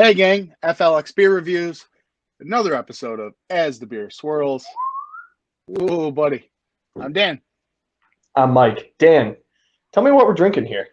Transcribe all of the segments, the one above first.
Hey gang, FLX Beer Reviews, another episode of As the Beer Swirls. Ooh, buddy. I'm Dan. I'm Mike. Dan, tell me what we're drinking here.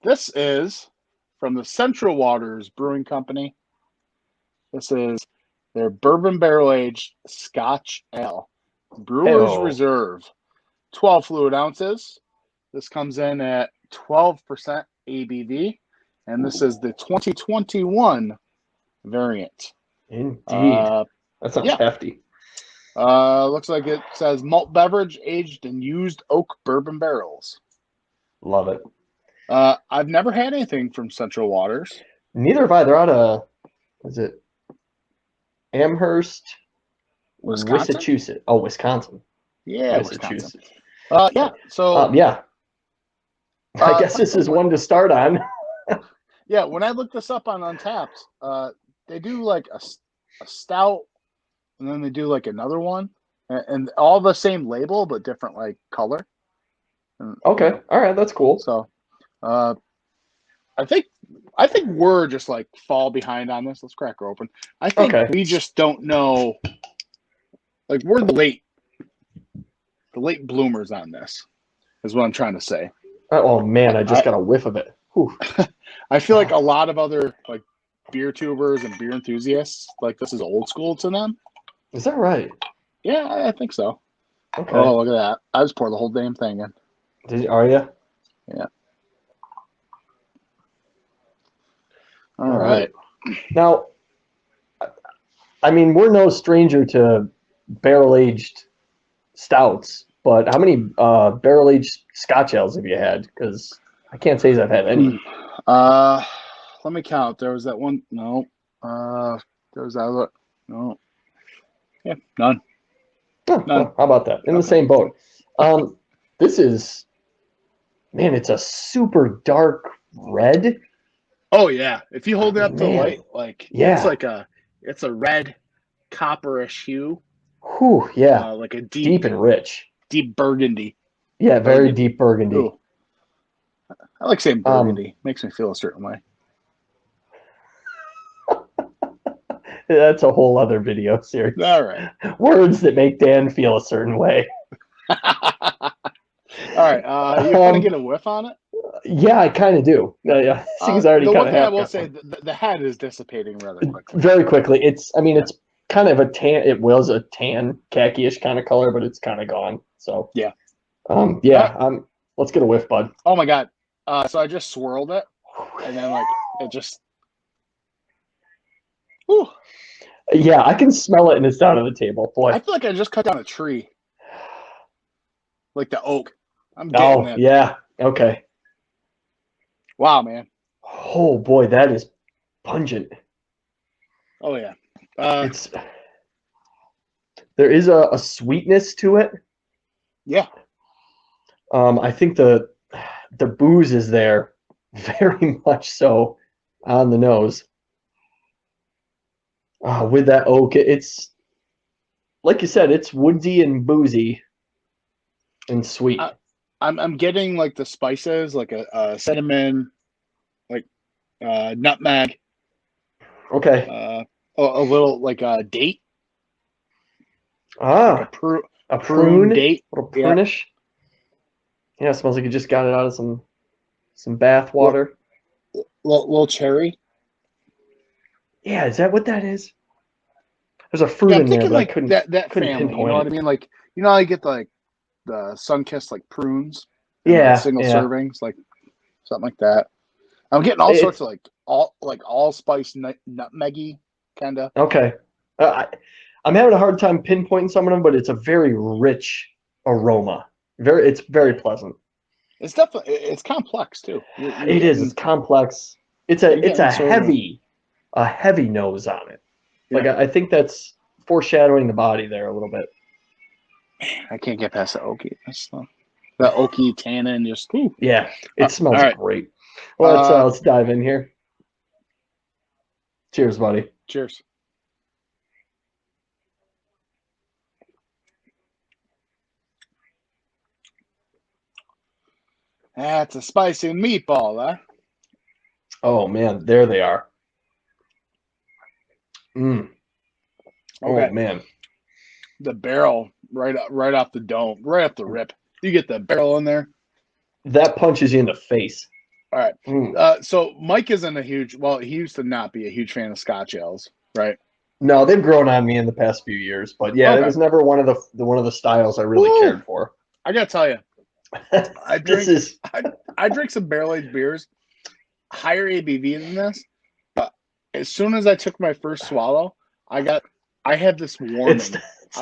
This is from the Central Waters Brewing Company. This is their Bourbon Barrel Aged Scotch Ale. Brewer's Hey-o. Reserve. 12 fluid ounces. This comes in at 12% ABV. And this is the 2021 variant. Indeed. That sounds hefty. Looks like it says malt beverage aged in used oak bourbon barrels. Love it. I've never had anything from Central Waters. Neither have I. They're out of, is it Amherst, Wisconsin? Massachusetts. Oh, Wisconsin. Yeah, Massachusetts. Wisconsin. Yeah, so... yeah. I guess this is one to start on. Yeah, when I looked this up on Untappd, they do like a stout, and then they do like another one, and all the same label but different like color. And, Okay, all right, that's cool. So, I think we're just like fall behind on this. Let's crack her open. I think we just don't know. Like we're the late bloomers on this, is what I'm trying to say. Oh man, I just got a whiff of it. I feel like a lot of other like beer tubers and beer enthusiasts, like this is old school to them. Is that right? Yeah, I think so. Okay. Oh, look at that! I just poured the whole damn thing in. Are you? Yeah. All right. Now, I mean, we're no stranger to barrel-aged stouts, but how many barrel-aged Scotch ales have you had? Because I can't say I've had any. Let me count. There was that one. No. There was that other. No. Yeah, none. Oh, None. well, how about that? In the same boat. This is, man, it's a super dark red. Oh yeah. If you hold it up to the light, like it's a red copperish hue. Whew, yeah. Like a deep and rich. Deep burgundy. Yeah, very deep burgundy. Ooh. I like saying burgundy. Makes me feel a certain way. That's a whole other video series. All right. Words that make Dan feel a certain way. All right. You want to get a whiff on it? Yeah, I kind of do. Yeah, things already the kind one of thing I have. will say, the head is dissipating rather quickly. Very quickly. It's kind of a tan. It was a tan, khaki-ish kind of color, but it's kind of gone. So yeah. Let's get a whiff, bud. Oh my god. So I just swirled it, and then like it just. Whew. Yeah, I can smell it, and it's down on the table. Boy, I feel like I just cut down a tree, like the oak. I'm getting that. Yeah. Okay. Wow, man. Oh boy, that is pungent. Oh yeah. There is a sweetness to it. Yeah. I think the booze is there, very much so, on the nose. With that oak, it's like you said, it's woodsy and boozy and sweet. I'm getting like the spices, like a cinnamon, like nutmeg. Okay. A little like a date. Like a prune date. A little prunish. Yeah, it smells like you just got it out of some bath water. Little cherry. Yeah, is that what that is? There's a fruit in there, but like I couldn't that couldn't family. pinpoint You know what I mean? Like how you get like the sun-kissed like prunes. Single servings, like something like that. I'm getting all sorts of like allspice nutmeggy kind of. Okay. I'm having a hard time pinpointing some of them, but it's a very rich aroma. It's very pleasant. It's definitely complex too. It's complex. It's a heavy nose on it. Like I think that's foreshadowing the body there a little bit. Man, I can't get past the oaky. The oaky tannin just. Ooh. Yeah, it smells great. Well, let's dive in here. Cheers, buddy. Cheers. That's a spicy meatball, huh? Oh man, there they are. Mm. Okay. Oh man, The barrel right off the dome, right off the rip. You get the barrel in there. that punches you in the face. All right. Mm. So Mike isn't a huge. Well, he used to not be a huge fan of Scotch ales, right? No, they've grown on me in the past few years, but yeah, it Okay. was never one of the styles I really Woo! cared for. I gotta tell you, I This drink is I drink some barrel aged beers, higher ABV than this. But as soon as I took my first swallow, I had this warming. it's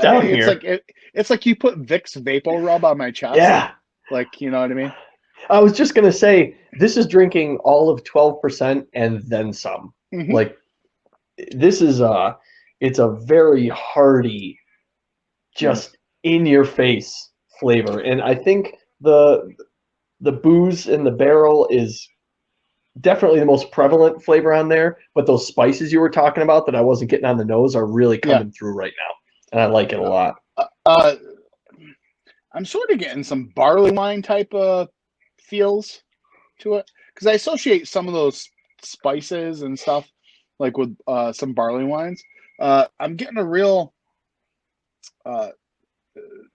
down It's here. like it's like you put Vicks Vapor Rub on my chest. Yeah, Like, you know what I mean? I was just gonna say this is drinking all of 12% and then some. Mm-hmm. Like this is it's a very hearty, just in your face flavor, and I think the booze in the barrel is definitely the most prevalent flavor on there, but those spices you were talking about that I wasn't getting on the nose are really coming through right now, and I like it a lot. I'm sort of getting some barley wine type of feels to it because I associate some of those spices and stuff like with some barley wines. I'm getting a real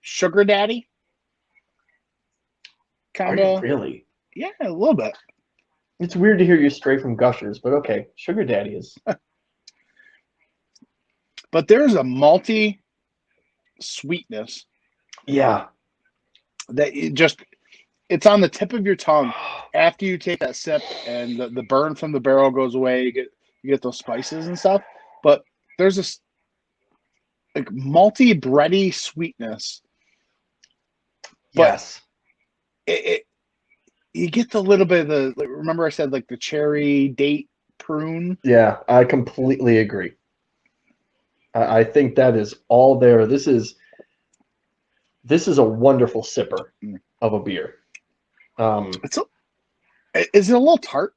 sugar daddy Are kind you of. really? Yeah, a little bit. It's weird to hear you stray from Gushers, but okay. Sugar Daddy is. But there's a malty sweetness Yeah. that it's on the tip of your tongue after you take that sip and the burn from the barrel goes away. You get those spices and stuff. But there's this like malty bready sweetness. But Yes. it you get the little bit of the remember I said like the cherry date prune. Yeah, I completely agree. I think that is all there. This is a wonderful sipper of a beer. Is it a little tart?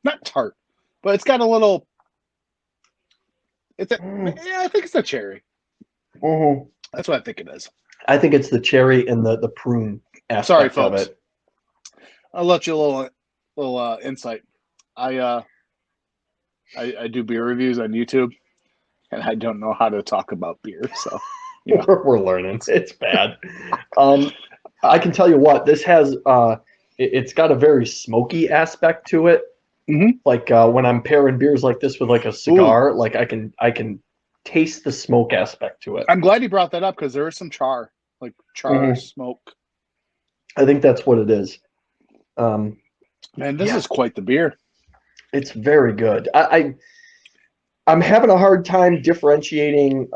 Not tart, but it's got a little. Yeah, I think it's a cherry. Mm-hmm. That's what I think it is. I think it's the cherry and the prune aspect Sorry, of folks. it. I'll let you a little insight. I do beer reviews on YouTube, and I don't know how to talk about beer, so you know. We're learning. It's bad. I can tell you what, this has it's got a very smoky aspect to it. Mm-hmm. Like when I'm pairing beers like this with like a cigar, like I can taste the smoke aspect to it. I'm glad you brought that up because there is some char smoke. I think that's what it is. Man, this is quite the beer. It's very good. I'm having a hard time differentiating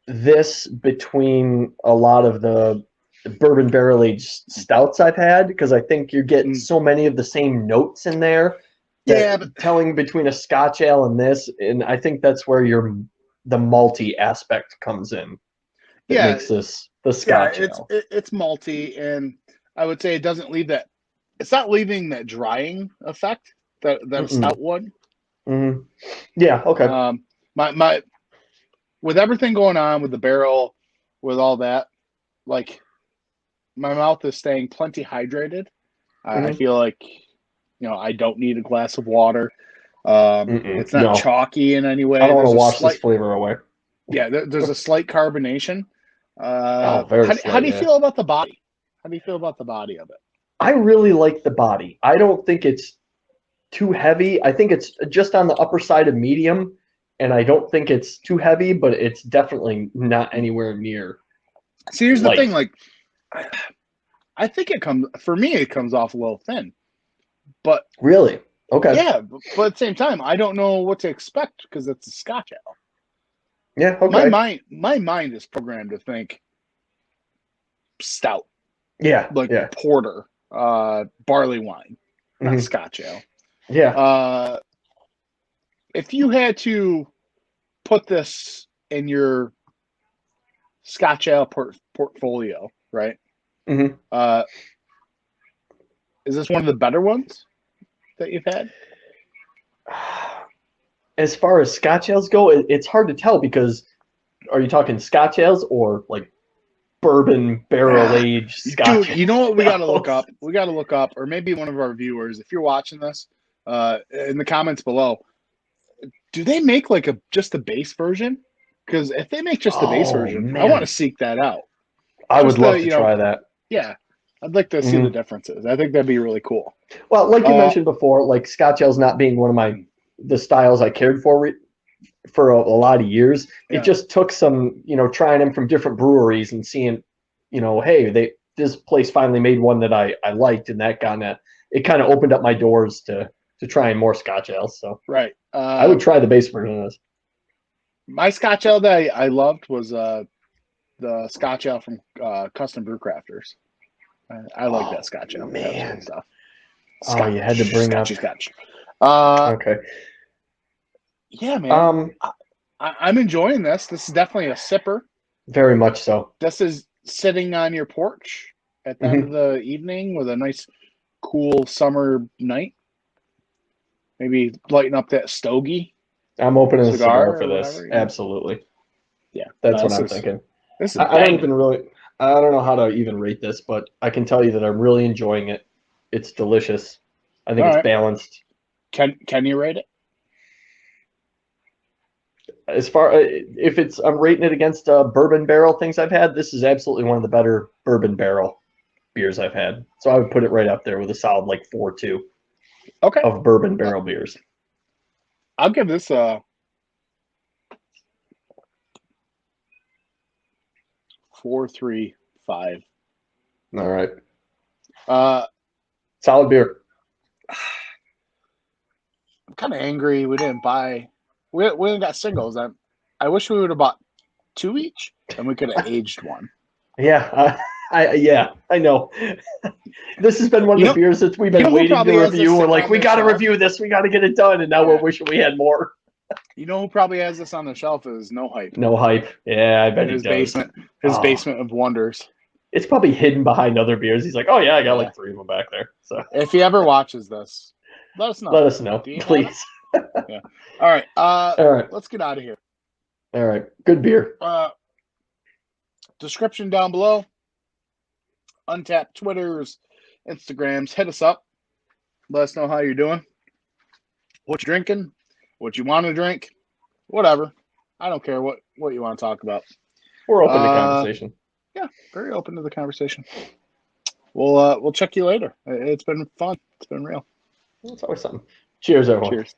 this between a lot of the bourbon barrel aged stouts I've had because I think you're getting so many of the same notes in there. Yeah, but telling between a Scotch ale and this, and I think that's where the malty aspect comes in. That makes this the Scotch ale. It's malty, and I would say it doesn't leave that. It's not leaving that drying effect that stout would. Mm-hmm. Yeah. Okay. My with everything going on with the barrel, with all that, like my mouth is staying plenty hydrated. I feel like I don't need a glass of water. It's not chalky in any way. I don't want to wash this flavor away. Yeah, there's a slight carbonation. Very slight, how do you feel about the body? How do you feel about the body of it? I really like the body. I don't think it's too heavy. I think it's just on the upper side of medium, and I don't think it's too heavy, but it's definitely not anywhere near. See, here's the thing. Like, I think it comes off a little thin. But really, okay, yeah. But at the same time, I don't know what to expect because it's a Scotch ale. Yeah, okay. My mind is programmed to think stout. Yeah, porter, barley wine, not Scotch ale. Yeah. If you had to put this in your Scotch ale portfolio, right? Mm-hmm. Is this one of the better ones that you've had? As far as Scotch ales go, it's hard to tell because are you talking Scotch ales or like bourbon barrel aged Scotch? Dude, you know what we got to look up? We got to look up, or maybe one of our viewers, if you're watching this, in the comments below, Do they make like just the base version? Because if they make just the base Oh version, I want man, to seek that out. I would Just love the, to try that. yeah, I'd like to see the differences. I think that'd be really cool. Well, like you mentioned before, like Scotch ale's not being one of the styles I cared for a lot of years. Yeah. It just took some, trying them from different breweries and seeing, hey, this place finally made one that I liked, and that it kind of opened up my doors to trying more Scotch ales. So Right. I would try the base version of this. My Scotch ale that I loved was the Scotch ale from Custom Brew Crafters. I like that Scotch ale. Man. That was good stuff. You had to bring up Scotch. okay. Yeah, man. I'm enjoying this. This is definitely a sipper. Very much so. This is sitting on your porch at the end of the evening with a nice, cool summer night. Maybe lighten up that stogie. I'm opening a cigar for this. Whatever, Absolutely. Yeah, that's what I'm thinking. This is I don't know how to even rate this, but I can tell you that I'm really enjoying it. It's delicious. I think it's balanced. Can you rate it? As far if I'm rating it against bourbon barrel things I've had, this is absolutely one of the better bourbon barrel beers I've had. So I would put it right up there with a solid like 4.2. Okay. Of bourbon barrel beers. I'll give this a 4.35. All right. Solid beer. I'm kind of angry we didn't buy. We only got singles. I wish we would have bought 2 each, and we could have aged one. Yeah, I know. This has been one of the beers that we've been waiting to review. We're like, we got to review this. We got to get it done, and now we're wishing we had more. You know who probably has this on the shelf is No Hype. No Hype. Yeah, I bet he does. Basement. His basement of wonders. It's probably hidden behind other beers. He's like, oh yeah, I got like 3 of them back there. So if he ever watches this, let us know. Let us know, please. Yeah. All right. All right. Let's get out of here. All right. Good beer. Description down below. Untappd Twitters, Instagrams. Hit us up. Let us know how you're doing. What you're drinking. What you want to drink. Whatever. I don't care what you want to talk about. We're open to conversation. Yeah, very open to the conversation. We'll check you later. It's been fun. It's been real. It's always something. Cheers, everyone. Cheers.